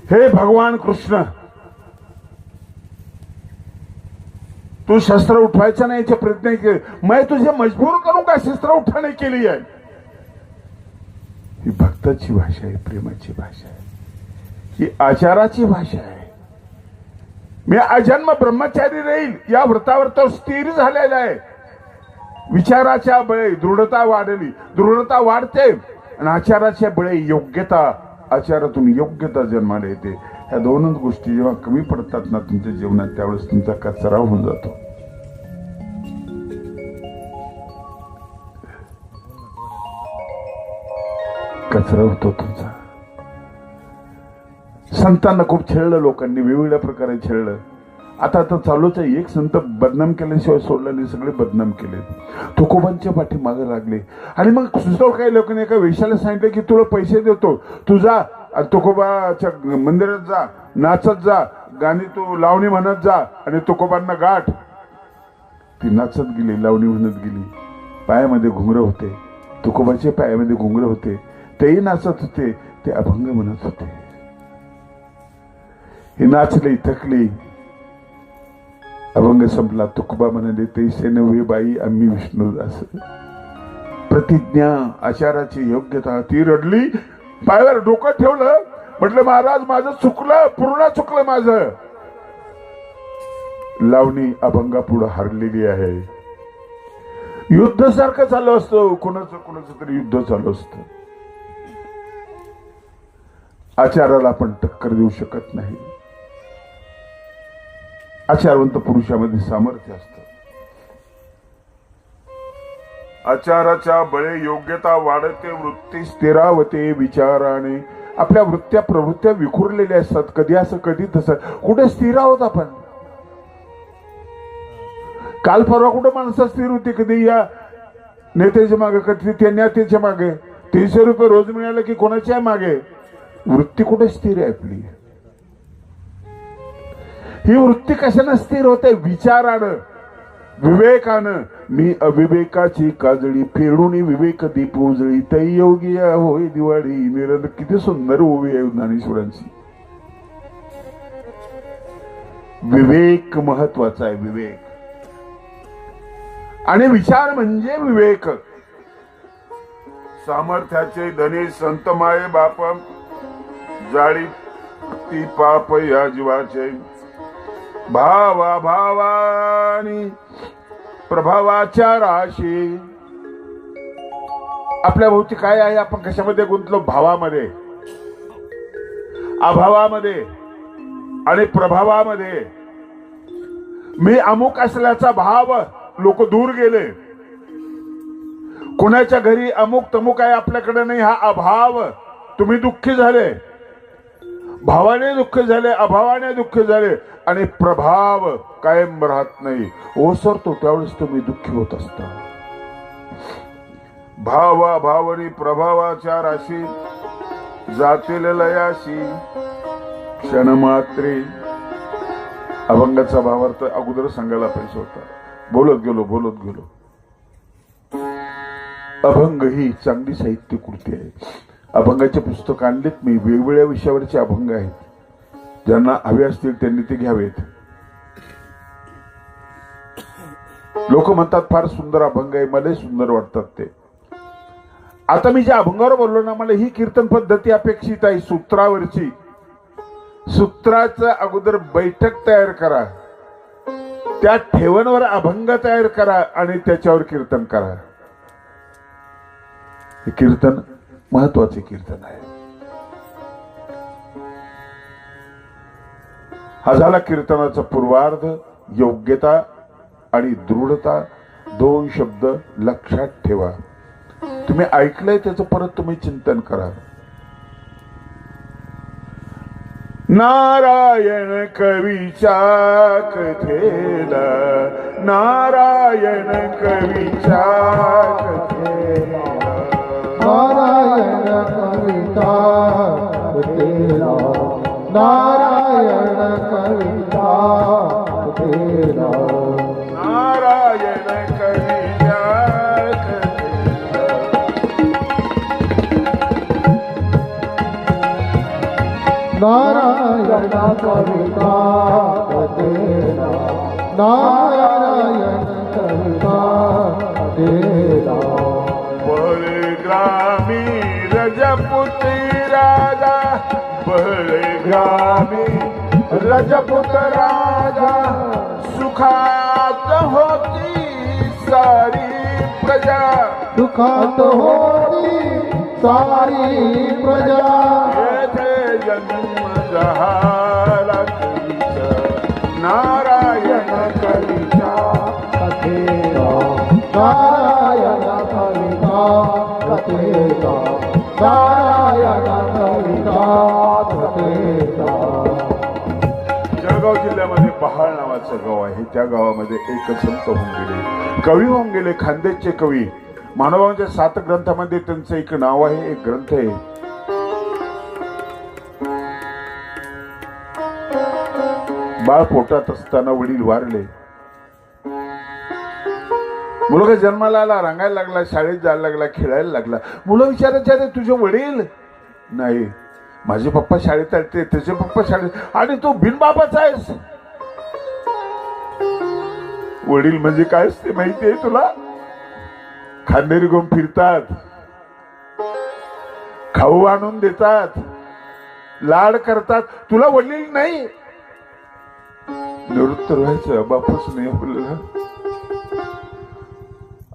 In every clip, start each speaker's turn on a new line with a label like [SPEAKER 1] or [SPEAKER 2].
[SPEAKER 1] हे भगवान कृष्ण, तू शस्त्र उठवायचं नाही याचे प्रयत्न केले, मैं तुझे मजबूर करू का शस्त्र उठाने के लिए? ही भक्ताची भाषा आहे, प्रेमाची भाषा आहे, ही आचाराची भाषा आहे. मी अजन्म ब्रह्मचारी राहील या व्रतावर तो स्थिर झालेला आहे. विचाराच्या बळे दृढता वाढली, दृढता वाढते आणि आचाराच्या बळे योग्यता, आचारातून योग्यता जन्माला येते. ह्या दोनच गोष्टी जेव्हा कमी पडतात ना तुमच्या जीवनात, त्यावेळेस तुमचा कचरा होऊन जातो. कचरा होतो तुमचा. संतांना खूप छेडलं लोकांनी, वेगवेगळ्या प्रकारे छेडलं. आता चालूच आहे. एक संत बदनाम केल्याशिवाय सोडला नाही, सगळे बदनाम केले, तुकोबांच्या पाठी मागे लागले. आणि मग सुचव काही लोकांनी एका वेशाला सांगितलं की तुला पैसे देतो, तू जा तुकोबाच्या मंदिरात जा, नाचत जा, गाणी तू लावणी म्हणत जा आणि तुकोबांना गाठ. ती नाचत गेली, लावणी म्हणत गेली. पायामध्ये घुंगरं होते, तुकोबाच्या पायामध्ये घुंगरं होते, तेही नाचत होते, ते अभंग म्हणत होते. ही नाचली, थकली, अभंग संपला. तुकोबा म्हणाले, तैसे नव्हे बाई आम्ही विष्णुदास. प्रतिज्ञा, आचाराची योग्यता. ती रडली, पायावर डोकं ठेवलं, म्हटलं महाराज माझं चुकलं, पूर्ण चुकलं माझं. लावणी अभंगा पुढे हरलेली आहे. युद्ध सारखं चालू असतं, कोणाचं तरी युद्ध चालू असतं. आचाराला आपण टक्कर देऊ शकत नाही. आचारवंत पुरुषामध्ये सामर्थ्य असतं. आचाराच्या बळे योग्यता वाढते, वृत्ती स्थिरावते विचाराने. आपल्या वृत्त्या प्रवृत्त्या विखुरलेल्या असतात, कधी असं कधी तसं. कुठे स्थिर आहोत आपण? काल परवा कुठे माणसं स्थिर होती? कधी या नेत्याच्या मागे, कधी त्या नेत्याच्या मागे. 300 रुपये रोज मिळालं की कोणाच्या मागे? वृत्ती कुठे स्थिर आहे आपली? ही वृत्ती कशाने स्थिर होते? विचारानं, विवेकानं. मी अविवेकाची काजळी फेडून विवेक दीप उजळी, तै योगी होय दिवाळी निरंद. किती सुंदर ओवी आहे ज्ञानेश्वरांची. विवेक महत्वाचा आहे, विवेक. आणि विचार म्हणजे विवेक. सामर्थ्याचे धनी संत माये बाप, जाळी ती पाप या जीवाचे. भावा भावानी प्रभावाच्या राशी. आपल्या भोवती काय आहे? आपण कशामध्ये गुंतलो? भावामध्ये, अभावामध्ये आणि प्रभावामध्ये. मी अमुक असल्याचा भाव, लोक दूर गेले. कोणाच्या घरी अमुक तमुक आहे, आपल्याकडे नाही, हा अभाव. तुम्ही दुःखी झाले, भावाने दुःख झाले, अभावाने दुःख झाले. आणि प्रभाव कायम राहत नाही, ओसरतो, त्यावेळेस तुम्ही दुःखी होत असता. भावा भावनी प्रभावाच्या राशी, जातील लयाशी क्षणमात्रे. अभंगाचा भावार्थ अगोदर सांगायला पाहिजे होता. बोलत गेलो. अभंग ही चांगली साहित्य कृती आहे. अभंगाचे पुस्तक आणलेत मी, वेगवेगळ्या विषयावरचे अभंग आहेत. ज्यांना हवे असतील त्यांनी ते घ्यावेत. लोक म्हणतात फार सुंदर अभंग आहे, मला सुंदर वाटतात ते. आता मी ज्या अभंगावर बोललो ना, मला ही कीर्तन पद्धती अपेक्षित आहे. सूत्रावरची, सूत्राचं अगोदर बैठक तयार करा, त्या ठेवणवर अभंग तयार करा आणि त्याच्यावर कीर्तन करा. हे कीर्तन महत्वाचे कीर्तन आहे. हा झाला कीर्तनाचा पूर्वार्ध. योग्यता आणि दृढता, दोन शब्द लक्षात ठेवा. तुम्ही ऐकलंय त्याचं परत तुम्ही चिंतन करा. नारायण कवीच्या कथेला, नारायण कवीच्या कथेला,
[SPEAKER 2] नारायण कविता कथेला, नारायण कविता कथेला,
[SPEAKER 1] नारायण कवीच्या कथेला.
[SPEAKER 2] नारायण कविता तेरा नारायण कविता तेरा
[SPEAKER 1] बळग्रामी रजपुती राजा बळग्रामी रजपुत राजा सुखात होती सारी प्रजा
[SPEAKER 2] सुखात होती सारी प्रजा
[SPEAKER 1] येथे जन्म झाला कवीचा नारायण कवीचा
[SPEAKER 2] कथेरा नारायण कविता कथेरा नारायण कविता कथेरा
[SPEAKER 1] जळगाव जिल्ह्यामध्ये बहाळ नावाचं गाव आहे. त्या गावामध्ये एक संत होऊन गेले, कवी होऊन गेले, खानदेशचे कवी. मानवांच्या 7 ग्रंथामध्ये त्यांचं एक नाव आहे, एक ग्रंथ आहे. बाळ पोटात असताना वडील वारले. मुलगा जन्माला आला, रंगायला लागला, शाळेत जायला लागला, खेळायला लागला. मुलं विचारायचे अरे तुझे वडील? नाही, माझे पप्पा शाळेत आले, त्याचे पप्पा शाळेत. आणि तू बिनबापाचा आहेस? वडील म्हणजे काय असते माहिती आहे तुला? खांदेरी घेऊन फिरतात, खाऊ आणून देतात, लाड करतात. तुला वडील नाही? निवृत्त व्हायचं, बापच नाही आपल्याला.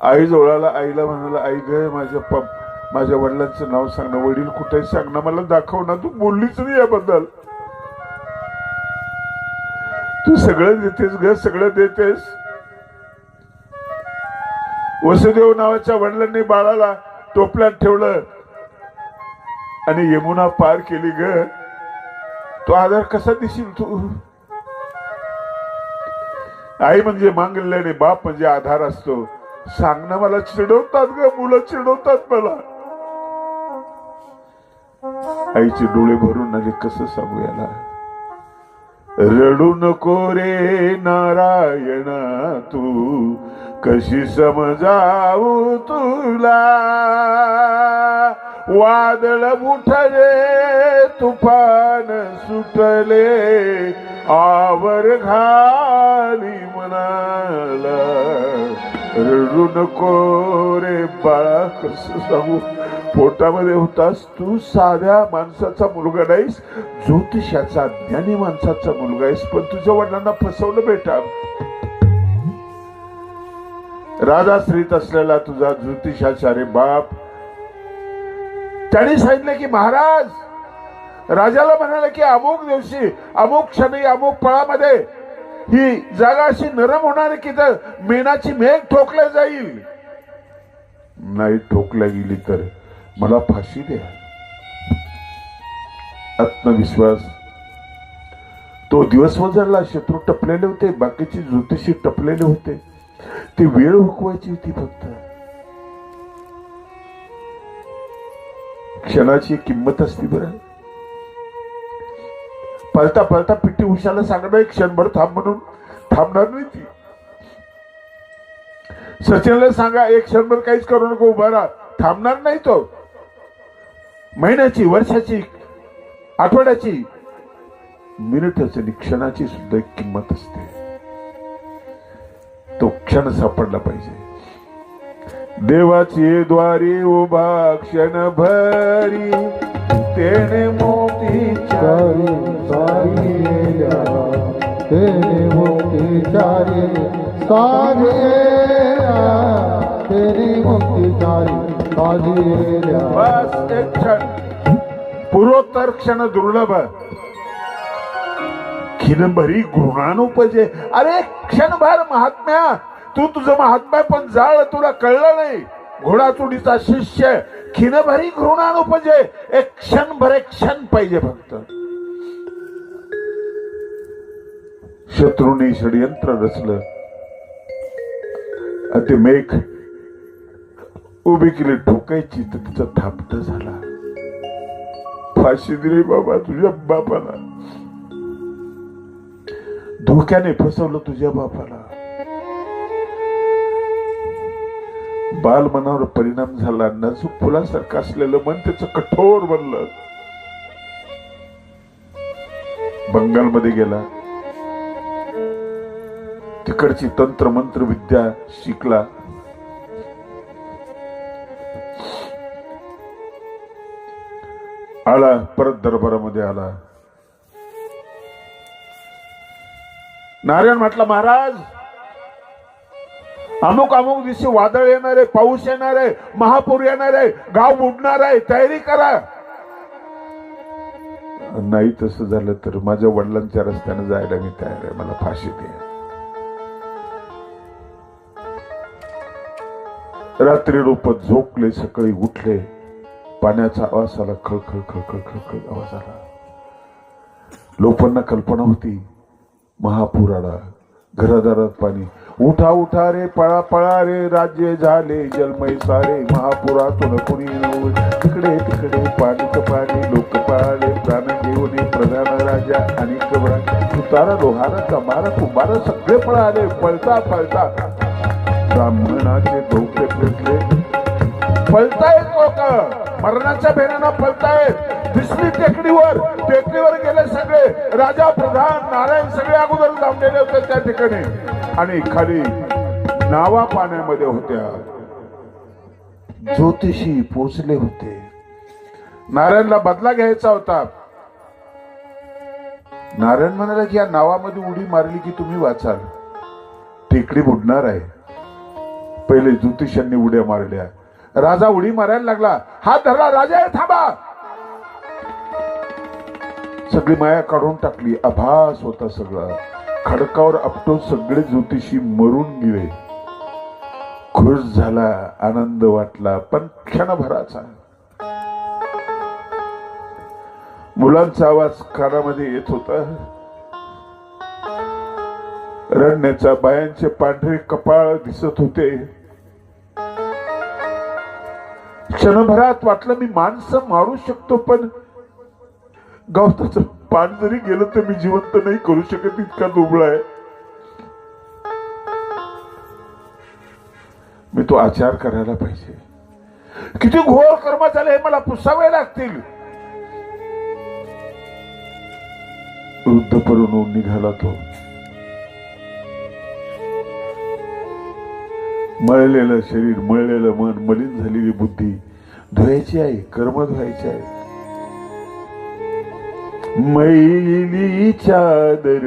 [SPEAKER 1] आई जवळाला, आईला म्हणाला, आई ग माझ्या वडिलांचं नाव सांग ना. वडील कुठे सांग ना, मला दाखव ना. तू बोललीच नाही याबद्दल. तू सगळं देतेस ग, सगळं देतेस. वसुदेव नावाच्या वडिलांनी बाळाला टोपल्यात ठेवलं आणि यमुना पार केली ग. तो आधार कसा देशील तू? आई म्हणजे मांगल्याने, बाप म्हणजे आधार असतो. सांग ना. मला चिडवतात ग, मुलं चिडवतात मला. आईचे डोळे भरून आले, कसं सांगू याला? रडू नको रे नारायणा, तू कशी समजावू तुला. वादळ उठले, तुफान सुटले, आवर घाली मनाला. रडू नको रे बाळा, कसं सांगू? पोटामध्ये होतास तू, साध्या माणसाचा मुलगा नाहीस, ज्योतिषाचा ज्ञानी माणसाचा मुलगा आहेस. पण तुझ्या वडिलांना फसवलं बेटा. राजाश्रीत असलेला तुझा ज्योतिषाचार्य बाप, त्याने सांगितलं की महाराज, राजाला म्हणाले की अमुक दिवशी, अमुक क्षणी, अमुक पळामध्ये ही जागा अशी नरम होणार आहे की तर मेणाची मेघ ठोकल्या जाईल. नाही ठोकल्या गेली तर मला फाशी द्या. आत्मविश्वास. तो दिवस वजरला. शत्रू टपलेले होते, बाकीचे ज्योतिषी टपलेले होते. ती वेळ हुकवायची होती फक्त. क्षणाची किंमत असती बरं. पळता पळता पिटी उषाला सांगणं एक क्षणभर थांब म्हणून, थांबणार नाही ती. सचिनला सांगा एक क्षणभर काहीच करू नको, उभा राहा, थांबणार नाही तो. महिन्याची, वर्षाची, आठवड्याची, मिनिटाची आणि क्षणाची सुद्धा एक किंमत असते. तो क्षण सापडला पाहिजे. देवाची द्वारी उभा क्षण भरी, तेने मोती
[SPEAKER 2] चारी सारिया, तेने मोती चारी सारिया, तेने मोती चारी सारिया.
[SPEAKER 1] बस एक क्षण, पूर्वोत्तर क्षण दुर्लभ, खिनभरी घृणानुपजे. अरे क्षणभर महात्म्या, तू तुझं महात्म्या पण जाळ तुला कळलं नाही. घोडाचोडीचा शिष्य, खिनभरी घृणानुपजे. एक क्षणभर, एक क्षण पाहिजे फक्त. शत्रूने षडयंत्र रचलं आणि ते मेघ उभी केली ठोकायची, तर तिचा थापट झाला. फाशी दिली बाबा तुझ्या बापाला. धोक्याने फसवलं तुझ्या बापाला. बाल मनावर परिणाम झाला. नाजूक फुलासारखं असलेलं मन त्याचं कठोर बनलं. बंगालमध्ये गेला, तिकडची तंत्र मंत्र विद्या शिकला. आला परत दरबारामध्ये आला. नारायण म्हटलं, महाराज अमुक अमुक दिवशी वादळ येणार आहे, पाऊस येणार आहे, महापूर येणार आहे, गाव बुडणार आहे, तयारी करा. नाही तसं झालं तर माझ्या वडिलांच्या रस्त्याने जायला मी तयार आहे, मला फाशी दे. रात्री रोपत झोपले, सकाळी उठले, पाण्याचा आवाज आला, खळखळ खळखळ खळखळ आवाज आला. लोकांना कल्पना होती महापूर आला, घरादारात पाणी. उठा उठा रे, पळा पळा रे, राज्य झाले जलमय सारे, महापुरातून कुणी तिकडे तिकडे पाणीच पाणी, लोक पळाले प्राण घेऊन, प्रधान राजा आणि कबरा, सुतारा लोहारा कमारा कुंभारा सगळे पळाले. पळता पळता ब्राह्मणाचे धोके पेटले. पळतायत लोक, मरणाच्या भेण्यानं पळतायत. दिसली टेकडीवर गेले सगळे, राजा प्रधान नारायण सगळे अगोदर जमलेले होते त्या ठिकाणी, आणि खाली नावा पाण्यामध्ये होत्या. ज्योतिषी पोचले होते. नारायणला बदला घ्यायचा होता. नारायण म्हणाला की या नावामध्ये उडी मारली की तुम्ही वाचाल, टेकडी बुडणार आहे. पहिले ज्योतिषांनी उड्या मारल्या. राजा उडी मारायला लागला. हात धरला, राजा थांबा. सगळी माया काढून टाकली. आभास होता सगळा. खडकावर आपटून सगळे ज्योतिषी मरून गेले. खुश झाला, आनंद वाटला, पण क्षणभराचा. मुलांचा आवाज कानामध्ये येत होता. रडण्याचा बायांचे पांढरे कपाळ दिसत होते. क्षणभरात वाटलं मी माणसं मारू शकतो, पण गवताचं पान जरी गेलं तर मी जिवंत नाही करू शकत, इतका दुबळा आहे. मी तो आचार करायला पाहिजे. किती घोर कर्म झाले हे मला पुसावे लागतील. वृद्ध परून निघाला तो. मळलेलं शरीर, मळलेलं मन, मलिन झालेली बुद्धी धुवायची आहे, कर्म धुवायचे आहे. मैली चादर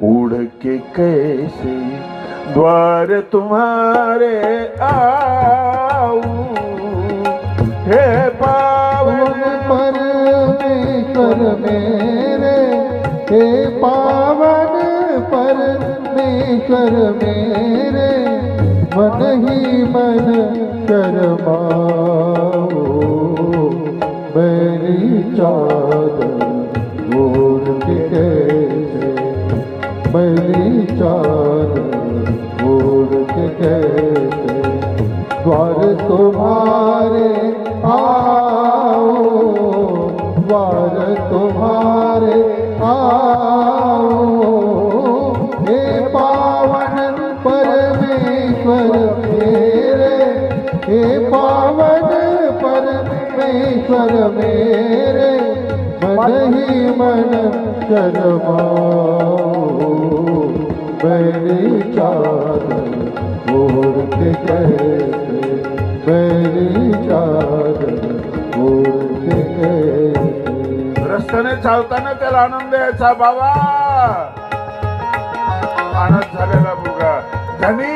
[SPEAKER 1] ओढ़ के कैसे द्वार तुम्हारे आऊं, हे पावन
[SPEAKER 2] परमेश्वर मेरे, हे पावन परमेश्वर मेरे, मन ही मन शर्माओ, मेरी चादर ओढ़ के कैसे, मेरी चादर ओढ़ के कैसे द्वार तुम्हारे आओ, द्वार तुम्हारे आओ, हे पावन परमेश्वर मेरे, हे पावन परमेश्वर मेरे, मन ही मन शर्माओ, मेरी चादर ओढ़ के कैसे, मेरी चादर ओढ़ के कैसे.
[SPEAKER 1] रस्त्याने चालताना त्याला आनंद यायचा. बाबा आनंद झालेला मुलगा, धनी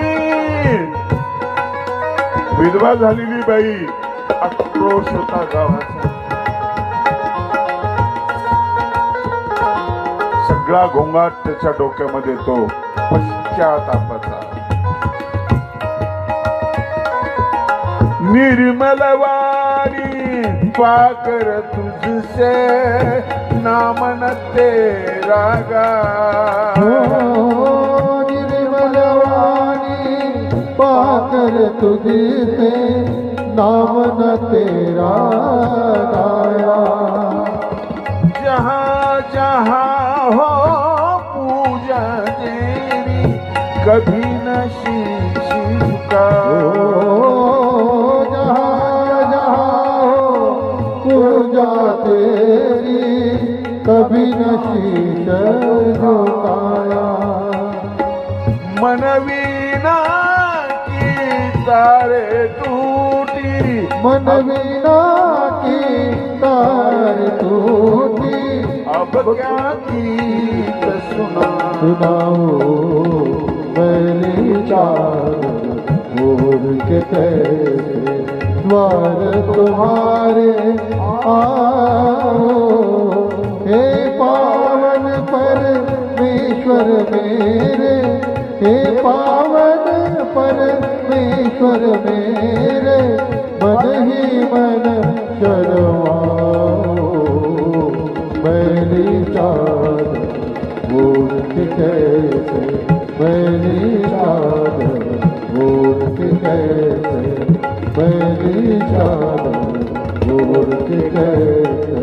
[SPEAKER 1] विधवा झालेली बाई, आक्रोश होता गावाचा. सगळा गोंगाट त्याच्या डोक्यामध्ये, तो पश्चातापाचा. निर्मल वाणी पाकर तुझसे नामन तेरा गा,
[SPEAKER 2] निर्मल वाणी पाकर तुझसे नामन तेरा गाया,
[SPEAKER 1] जहाँ जहाँ हो पूजा तेरी कभी न शीश झुका,
[SPEAKER 2] जहाँ जहाँ हो पूजा तेरी कभी दीन शीश झुकाया
[SPEAKER 1] मन वीणा की तारे टूटी
[SPEAKER 2] मन वीणा की तार टूटी
[SPEAKER 1] अब क्या गीत
[SPEAKER 2] सुनाओ मैंने चार ओढ़ के कैसे द्वार तुम्हारे आओ हे पावन परमेश्वर मेरे हे पावन परमेश्वर मेरे मन ही मन शर्माओ मैंने चार ओढ़ के कैसे मैंने चार ओढ़ के कैसे मैंने चार ओढ़ के कैसे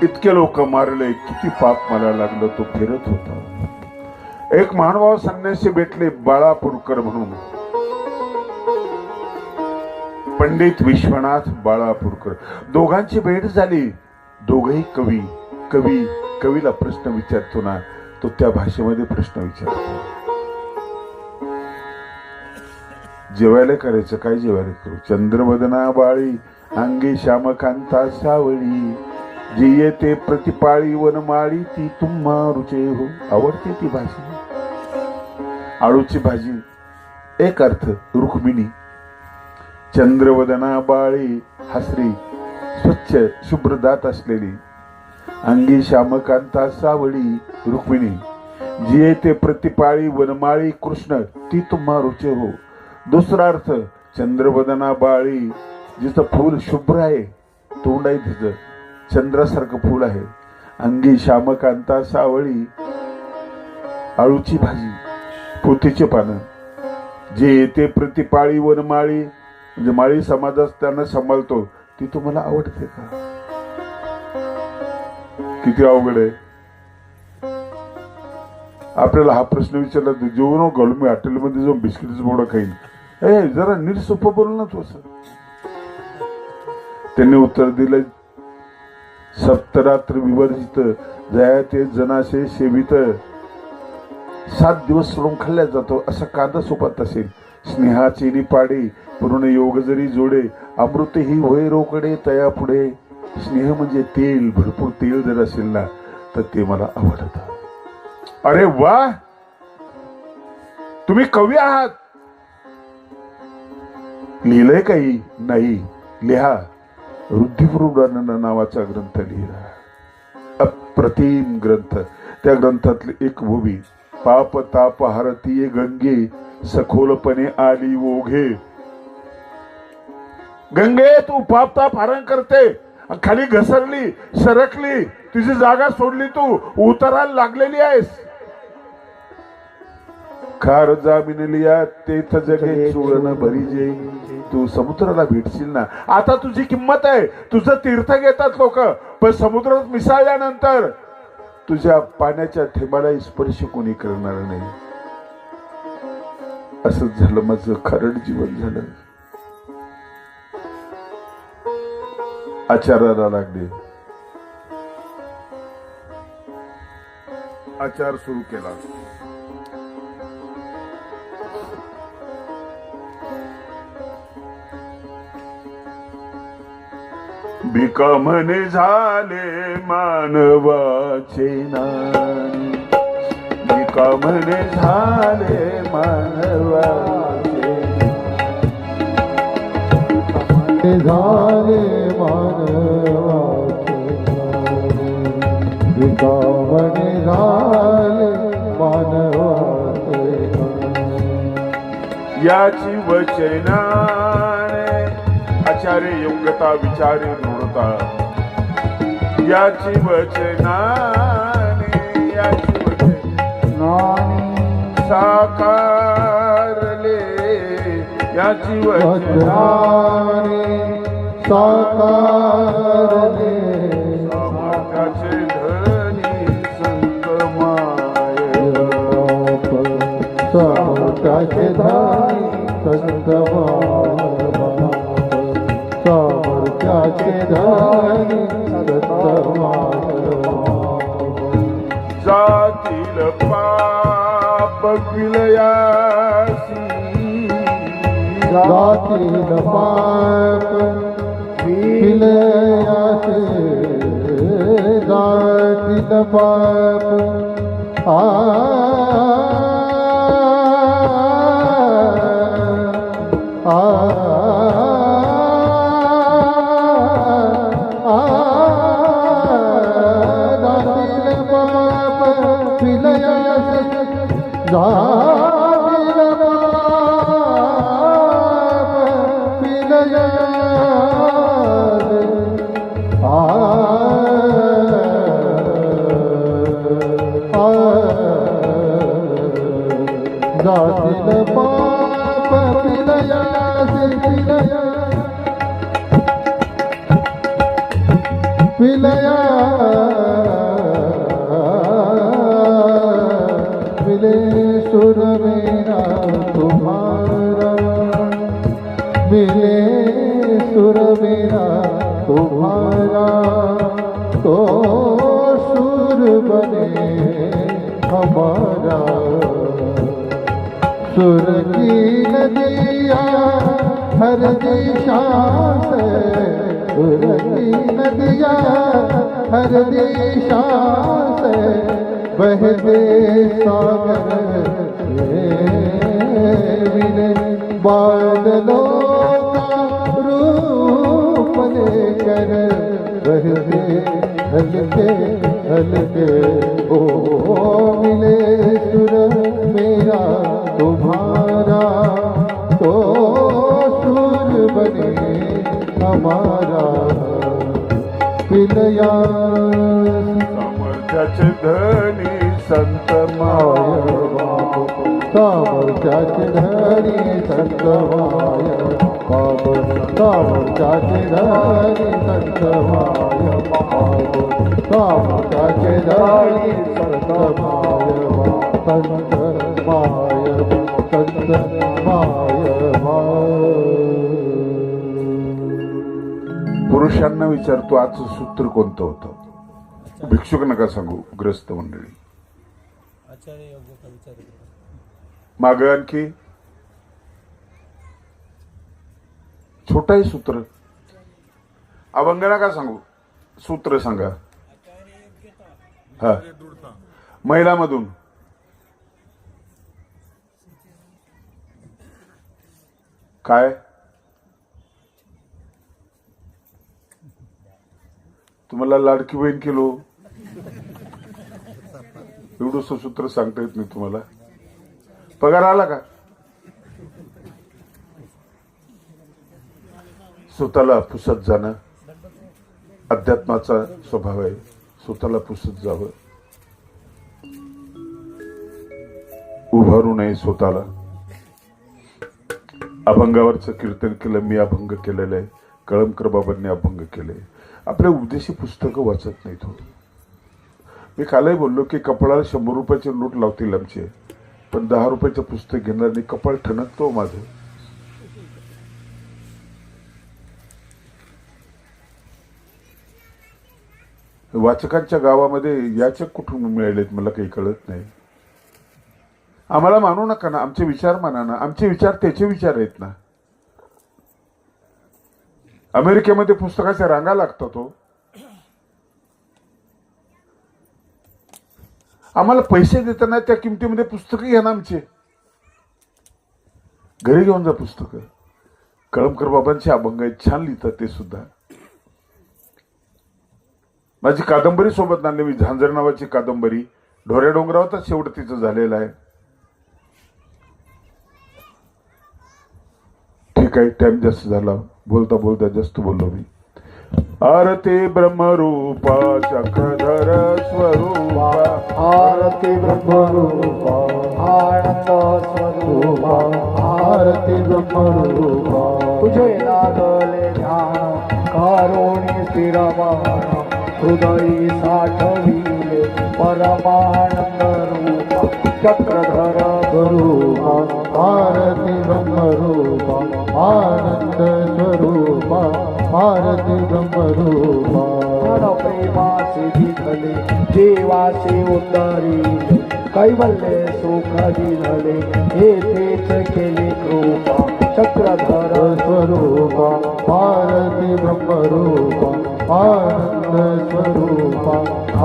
[SPEAKER 1] इतके लोक मारले किती पाप मला लागलं तो फिरत होता एक महानुभाव संन्यासी भेटले बाळापूरकर म्हणून पंडित विश्वनाथ बाळापूरकर दोघांची भेट झाली दोघही कवी कवी कवीला प्रश्न विचारतो ना तो त्या भाषेमध्ये प्रश्न विचारतो जेवायला करायचं काय जेवायला करू चंद्रवदना बाळी अंगी श्यामकांता सावळी जी येते प्रतिपाळी वनमाळी ती तुम्हा रुचे हो आवडते ती भाजी आळूची भाजी एक अर्थ रुक्मिणी चंद्रवदना बाळी हसरी स्वच्छ शुभ्र दात असलेली अंगी श्यामकांता सावळी रुक्मिणी जी येते प्रतिपाळी वनमाळी कृष्ण ती तुम्हा रुचे हो दुसरा अर्थ चंद्रवदना बाळी जिचं फूल शुभ्र आहे तोंड आहे तिचं चंद्रासारखं फूल आहे अंगी श्यामकांता सावळी आळूची भाजी पोतीचे पानं जे येते प्रतिपाळी वनमाळी म्हणजे माळी समाजात त्यांना सांभाळतो ती तुम्हाला आवडते का किती अवघड आहे आपल्याला हा प्रश्न विचारला जेवण घालून मी हॉटेलमध्ये जाऊन बिस्किटच बोडा खाईन ए जरा नीट सोपं बोल ना तू असं त्यांनी उत्तर दिलं सप्तरात्र विवर्जित जया ते जनाशे सेवित 7 दिवस सोडून खाल्ल्या जातो असा कांदा सोबत असेल स्नेहाची निपाडे पूर्ण योग जरी जोडे अमृत ही होय रोकडे तया पुढे स्नेह म्हणजे तेल भरपूर तेल जर असेल ना तर ते मला आवडत अरे वा तुम्ही कवी आहात लिहिलंय काही नाही लिहा वृद्धिपुराण नावाचा ग्रंथ लिहिला अप्रतिम ग्रंथ त्या ग्रंथातले एक ओवी पाप ताप हरतीये गंगे सखोलपणे आली ओघे गंगे तू पाप ताप हरण करते खाली घसरली सरकली तुझी जागा सोडली तू उतरायला लागलेली आहेस खार जामीन लिया तेथ जगे चूर्ण भरीजे तू समुद्राला भेटशील ना आता तुझी किंमत आहे तुझं तीर्थ घेतात लोक पण समुद्रात मिसळल्यानंतर तुझ्या पाण्याच्या थेंबाला स्पर्श कोणी करणार नाही असंच झालं माझं खरड जीवन झालं आचाराला लागले आचार सुरू केला भिका म्हणे झाले मानवाचे नाणी भिका म्हणे झाले मानवाचे
[SPEAKER 2] झाले मानवाचे भिका म्हणे झाले मानवाचे
[SPEAKER 1] याची वचनाने आचार्य योग्यता विचारे दृढता याची वचनाने साकारले याची वचनाने
[SPEAKER 2] साकारले
[SPEAKER 1] साकाचे धनी संत माय
[SPEAKER 2] साकाचे धनी संत माय सामर्थ्याचे धनी संत
[SPEAKER 1] विलयासी
[SPEAKER 2] जातील पाप विलयासे जातील पाप जातील पाप विलयासे जातील पाप विलयासे जातील पाप विलयासे विलया मिले सुर मेरा तुम्हारा मिले सुर मेरा तुम्हारा तो सुर बने हमारा सुर की नदिया हर दिशा से सुर की नदिया हर दिशा से बहते सागर मिले बादलों का रूप लेकर बहते हल्के हल्के ओ मिले सुर मेरा तुम्हारा तो सुर बने हमारा विलया
[SPEAKER 1] सामर्थ्याचे धनी संत माय
[SPEAKER 2] सामर्थ्याचे धनी संत माय बाब सामर्थ्याचे धनी संत माय बाब सामर्थ्याचे धनी संत माय संत माय संत माय
[SPEAKER 1] पुरुषांना विचारतो आजचं सूत्र कोणतं होतं? भिक्षुक नका सांगू, ग्रस्त मंडळी. माग आणखी छोटाही सूत्र. अभंग नका सांगू, सूत्र सांगा. हा, महिलामधून काय? तुम्हाला लाडकी बहीण केलो एवढंसं सूत्र सांगता येत नाही तुम्हाला? पगार आला का? स्वतःला पुसत जाणं अध्यात्माचा स्वभाव आहे. स्वतःला पुसत जावं, उभारू नये स्वतःला. अभंगावरचं कीर्तन केलं, मी अभंग केलेलं आहे, कळमकर बाबांनी अभंग केले. आपल्या उपदेशी पुस्तकं वाचत नाहीत हो. मी कालही बोललो की कपाळाला 100 रुपयाचे नोट लावतील आमचे, पण 10 रुपयाचं पुस्तक घेणार नाही. कपाळ ठणकतो माझं. वाचकांच्या गावामध्ये याचक कुठून मिळालेत मला काही कळत नाही. आम्हाला मानू नका ना, आमचे विचार माना ना. आमचे विचार त्याचे विचार आहेत ना. अमेरिकेमध्ये पुस्तकाच्या रांगा लागतात हो. आम्हाला पैसे देताना त्या किमतीमध्ये पुस्तकं घ्या ना आमचे. घरी घेऊन जा पुस्तकं. कळमकर बाबांचे अभंग आहेत, छान लिहितात ते सुद्धा. माझी कादंबरी सोबत आणली मी, झांजर नावाची कादंबरी. ढोऱ्या डोंगरावरचा शेवट तिचं झालेला आहे. ठीक आहे, टाइम जास्त झाला, बोलता बोलता जास्त बोललो मी. आरती ब्रह्मरूपा चक्रधर स्वरूपा,
[SPEAKER 2] आरती ब्रह्मरूपा आनंद स्वरूपा, आरती ब्रह्मरूपा
[SPEAKER 3] तुझे लागले ध्यान कारुणी स्थिरमान, हृदयी साठविले परमानंद रूपा चक्रधर
[SPEAKER 2] स्वरूपा, आरती ब्रह्मरूपा आनंद स्वरूपा, आरती ब्रह्मरूपा
[SPEAKER 3] प्रेमासे दिखले जीवासे उतरिले कैवल्य सुख दिले येथेच केली कृपा चक्रधर
[SPEAKER 2] स्वरूपा आरती ब्रह्मरूपा आनंद स्वरूपा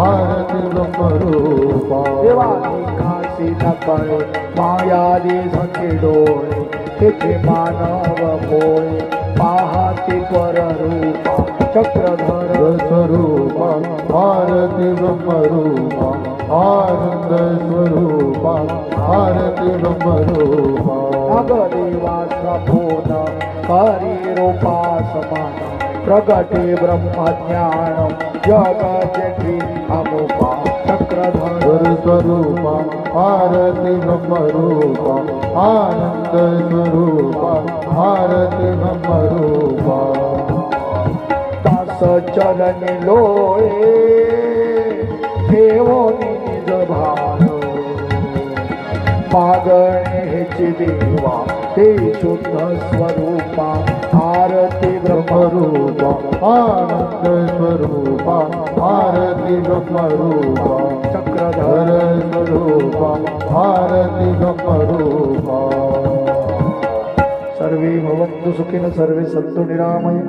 [SPEAKER 2] आरती ब्रह्मरूपा
[SPEAKER 3] देवानी काशी नकळे मायादी सखे डोळे तिथे मानव पोळे पाहती पर रूपा चक्रधर
[SPEAKER 2] स्वरूपा आरती ब्रह्मरूपा आनंद स्वरूपा आरती ब्रह्मरूपा
[SPEAKER 3] नागदेवाचा फोन करी रूपा समान प्रगटे ब्रह्मज्ञान जग जेठी अमुपा चक्रधर
[SPEAKER 2] स्वरूपा आरती ब्रह्मरूपा आनंद स्वरूपा आरती ब्रह्मरूपा
[SPEAKER 3] दास चरणी लोळे ठेवोनी निज भान मागणे हेची देवा ते शुद्ध स्वरूपा आरती
[SPEAKER 2] ब्रह्मरूपा आनंद स्वरूपा आरती ब्रह्मरूपा
[SPEAKER 3] चक्रधर
[SPEAKER 2] स्वरूपा आरती ब्रह्मरूपा
[SPEAKER 3] सर्वे भवन्तु सुखिनः सर्वे सन्तु निरामय